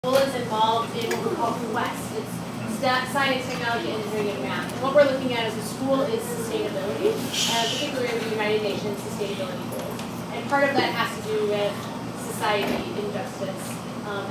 school is involved in what we call Quest. It's science, technology, engineering, and math. And what we're looking at as a school is sustainability, particularly the United Nations Sustainability Goals. And part of that has to do with society injustice,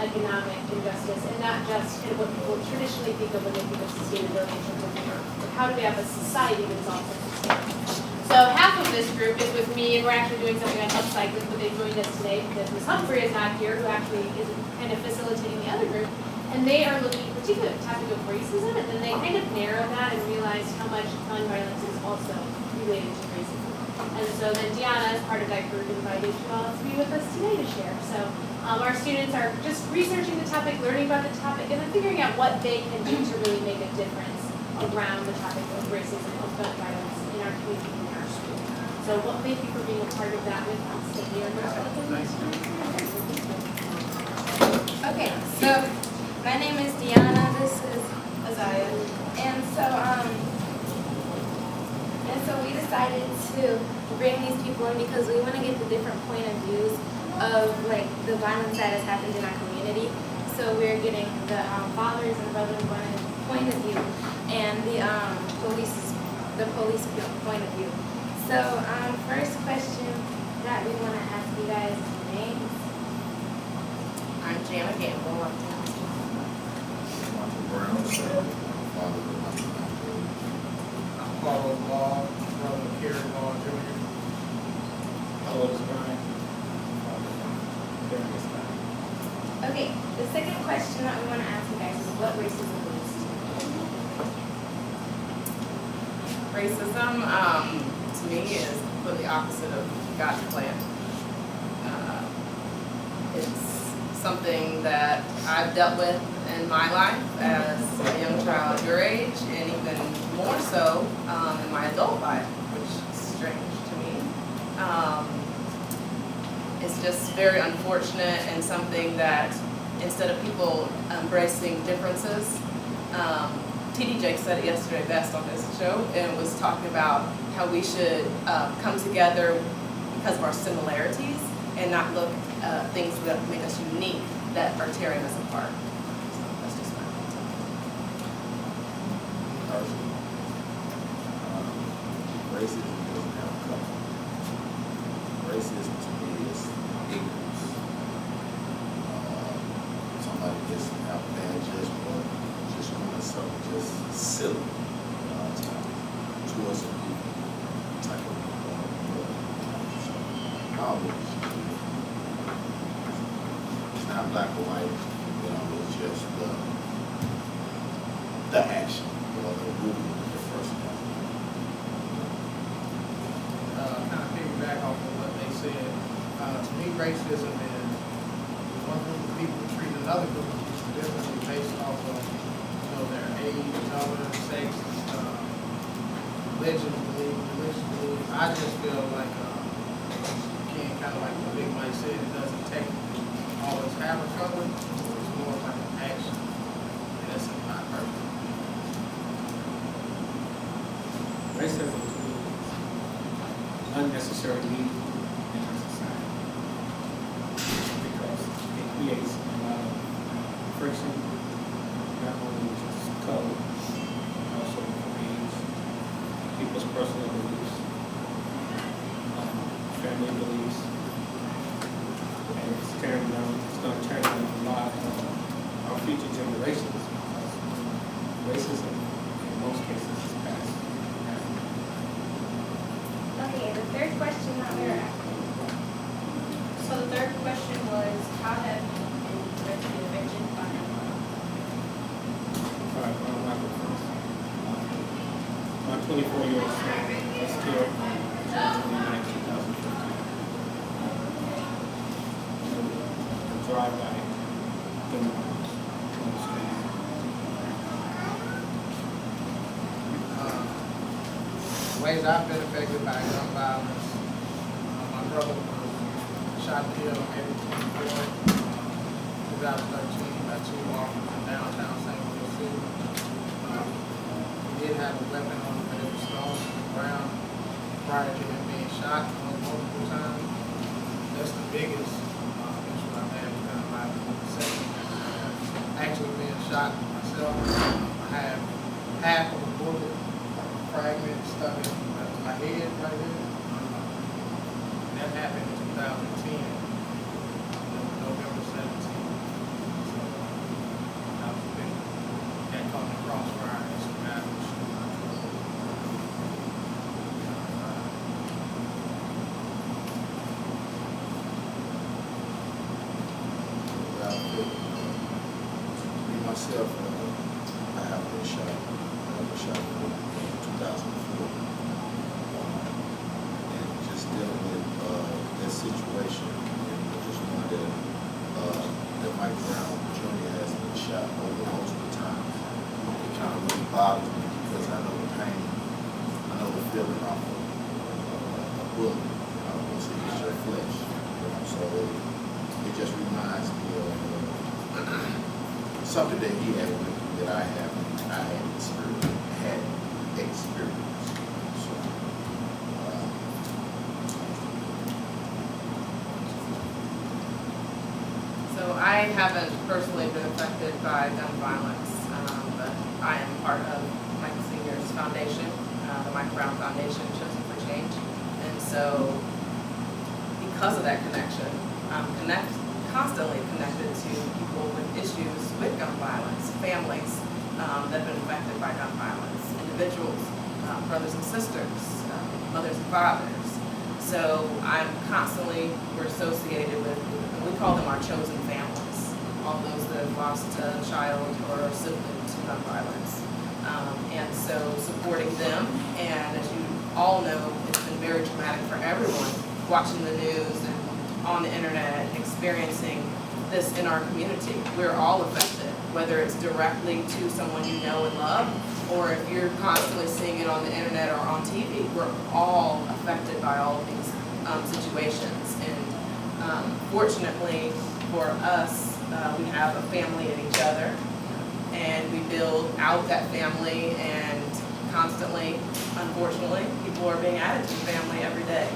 economic injustice, and not just kind of what people traditionally think of when they think of sustainability in terms of work. But how do we have a society that is also sustainable? So half of this group is with me, and we're actually doing something on upcycling, but they joined us today because Ms. Humphrey is not here, who actually is kind of facilitating the other group. And they are looking particularly at the topic of racism, and then they kind of narrow that and realize how much gun violence is also related to racism. And so then Dyawna, as part of that group, invited you all to be with us today to share. So our students are just researching the topic, learning about the topic, and then figuring out what they can do to really make a difference around the topic of racism, of gun violence in our community, in our school. So thank you for being a part of that with us. And we are going to start with the next one. Okay, so my name is Dyawna. This is Isaiah. And so we decided to bring these people in because we want to get the different point of views of like the violence that has happened in our community. So we're getting the fathers and brothers point of view and the police point of view. So first question that we want to ask you guys is names. I'm Jana Gamble. I'm Paul Law, brother of Cary Law Jr. Otis, Bryant. Darius. Okay, the second question that we want to ask you guys is what racism is. Racism, to me, is completely opposite of God's plan. It's something that I've dealt with in my life as a young child your age, and even more so in my adult life, which is strange to me. It's just very unfortunate and something that instead of people embracing differences, T.D. Jakes said it yesterday best on his show, and was talking about how we should come together because of our similarities and not look at things that make us unique that are tearing us apart. So that's just my Racism doesn't have color. Racism to me is ignorance. Somebody just have bad judgment or just doing something just silly towards some people type of so how it's not black or white, it's just the action or the movement of the first one. Kind of piggyback off of what they said. To me, racism is one group of people treat another group of people differently based off of their age, color, sex, religion belief. I just feel like again, kind of like what Big Mike said, it doesn't technically always have a color. It's more like an action. And that's not perfect. Racism to me is unnecessary evil in our society because it creates a lot of friction, not only just color, but also age, people's personal beliefs, family beliefs, and it's going to turn down a lot of our future generations because racism in most cases is passed. Okay, the third question that we were asking. So the third question was, how have you been directly affected by gun violence? All right, well, I'll go first. My 24-year-old son was killed on July 29, 2015. A drive-by gun violence on the street. Ways I've been affected by gun violence. My brother was shot and killed on April 24, 2013 by two officers in downtown St. Louis City. He did have a weapon on him, but it was thrown to the ground prior to him being shot multiple times. That's the biggest issue I've had with gun violence. The second shot myself. I have half of a bullet fragment stuck in my head right here. That happened in 2010, November 17th. So I was a victim. Got caught in the crossfire and some guys were shooting my truck. Me myself, I have been shot. I was shot in 2004. And just dealing with that situation, and I just wanted that Mike Brown Jr. has been shot over multiple times. It kind of really bothers me because I know the pain, I know the feeling of a bullet once it hits your flesh. So it just reminds me of something that he had went through that I had experienced. So, So I haven't personally been affected by gun violence, but I am part of Michael Sr.'s foundation, the Mike Brown Foundation, Chosen for Change. And so because of that connection, I'm constantly connected to people with issues with gun violence, families that have been affected by gun violence, individuals, brothers and sisters, mothers and fathers. So we're associated with, we call them our chosen families, all those that have lost a child or a sibling to gun violence. And so supporting them, and as you all know, it's been very traumatic for everyone watching the news and on the internet, experiencing this in our community. We're all affected, whether it's directly to someone you know and love, or if you're constantly seeing it on the internet or on TV. We're all affected by all of these situations. And fortunately for us, we have a family in each other, and we build out that family, and constantly, unfortunately, people are being added to the family every day.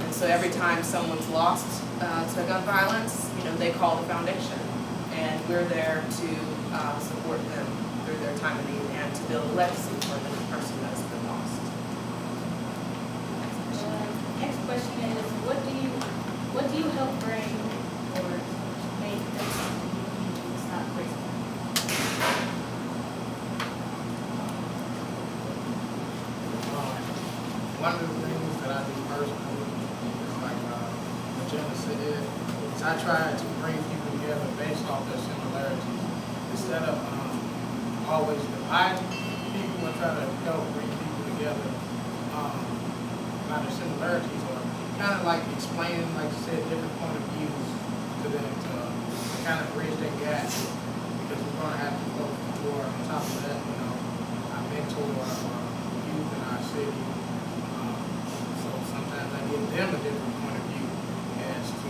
And so every time someone's lost to gun violence, they call the foundation, and we're there to support them through their time of need and to build a legacy for the person that's been lost. Next question is, what do you help bring or make this community stop prison? One of the things that I do personally is like what Jana said, is I try to bring people together based off their similarities. Instead of always dividing people, I try to help bring people together by their similarities, or kind of like explaining, like you said, different point of views to them to kind of bridge that gap, because we're going to have to go more on top of that, I mentor youth in our city. So sometimes I give them a different point of view as to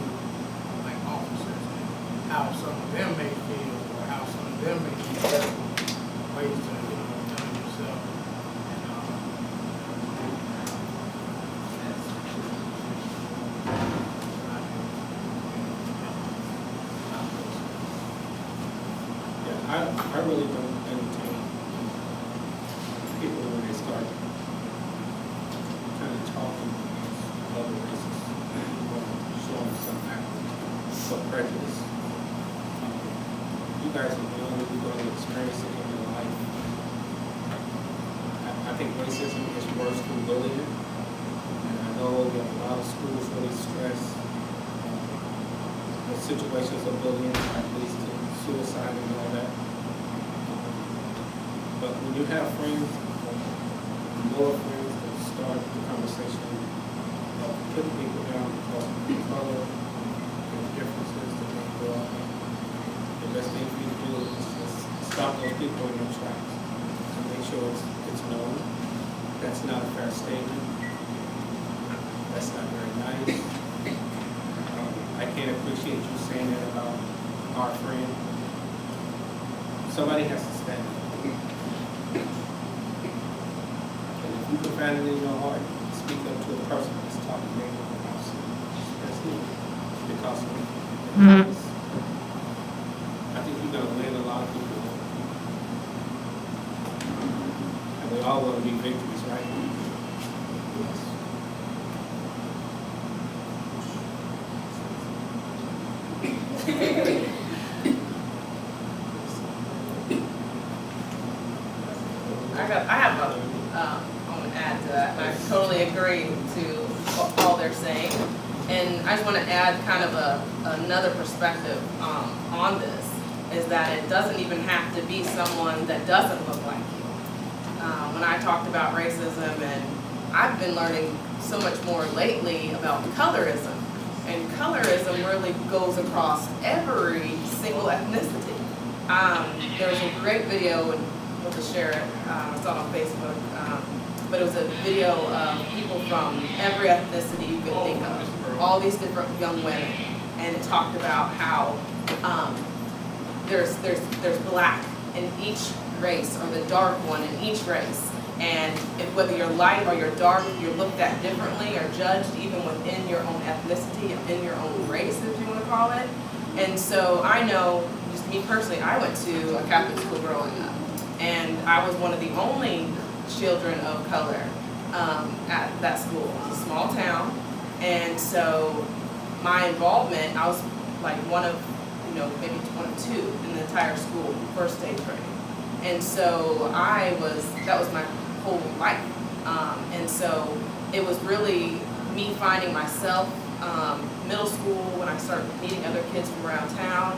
like officers and how some of them may feel, or how some of them may need ways to defend yourself. I really don't entertain people when they start kind of talking against other races or showing some some prejudice. You guys are young, you're going to experience it in your life. I think racism is worse than bullying. And I know that a lot of schools really stress the situations of bullying that leads to suicide and all that. But when you have friends, more friends that start the conversation of putting people down because of color and differences that they grow up in, the best thing for you to do is just stop those people in their tracks and make sure it's known. That's not a fair statement. That's not very nice. I can't appreciate you saying that about our friend. Somebody has to stand up. And if you can find it in your heart, speak up to a person that's talking negative about something. That's it. Because of it. I think you're going to win a lot of people all want to be victories, right? I want to add to that. I totally agree to all they're saying. And I just want to add kind of another perspective on this, is that it doesn't even have to be someone that doesn't look like you. When I talked about racism, and I've been learning so much more lately about colorism. And colorism really goes across every single ethnicity. There was a great video, and we'll just share it, it's on Facebook, but it was a video of people from every ethnicity you could think of, all these different young women, and it talked about how there's black in each race, or the dark one in each race, and whether you're light or you're dark, you're looked at differently or judged even within your own ethnicity and in your own race, if you want to call it. And so I know, just me personally, I went to a Catholic school growing up, and I was one of the only children of color at that school. It was a small town, and so my involvement, I was like one of, maybe one of two in the entire school, first day grade. And so that was my whole life. And so it was really me finding myself, middle school, when I started meeting other kids from around town.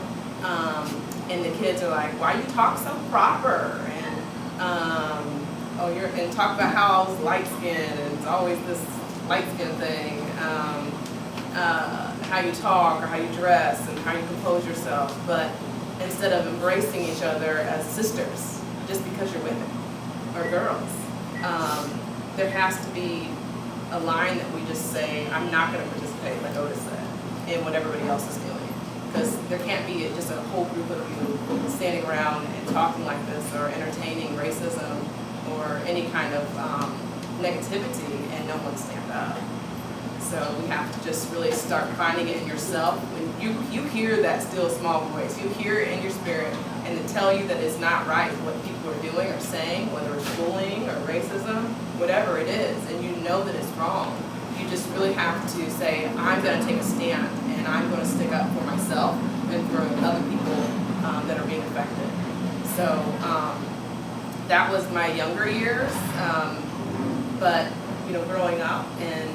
And the kids are like, why you talk so proper? And, and talk about how I was light skinned, and it's always this light skin thing. How you talk or how you dress and how you compose yourself. But instead of embracing each other as sisters, just because you're women or girls, there has to be a line that we just say, I'm not going to participate, like Otis said, in what everybody else is doing. Because there can't be just a whole group of you standing around and talking like this, or entertaining racism or any kind of negativity, and no one stand up. So we have to just really start finding it in yourself. When you hear that still small voice, you hear it in your spirit, and to tell you that it's not right what people are doing or saying, whether it's bullying or racism, whatever it is, and you know that it's wrong, you just really have to say, I'm going to take a stand, and I'm going to stick up for myself and for other people that are being affected. So that was my younger years, but growing up, and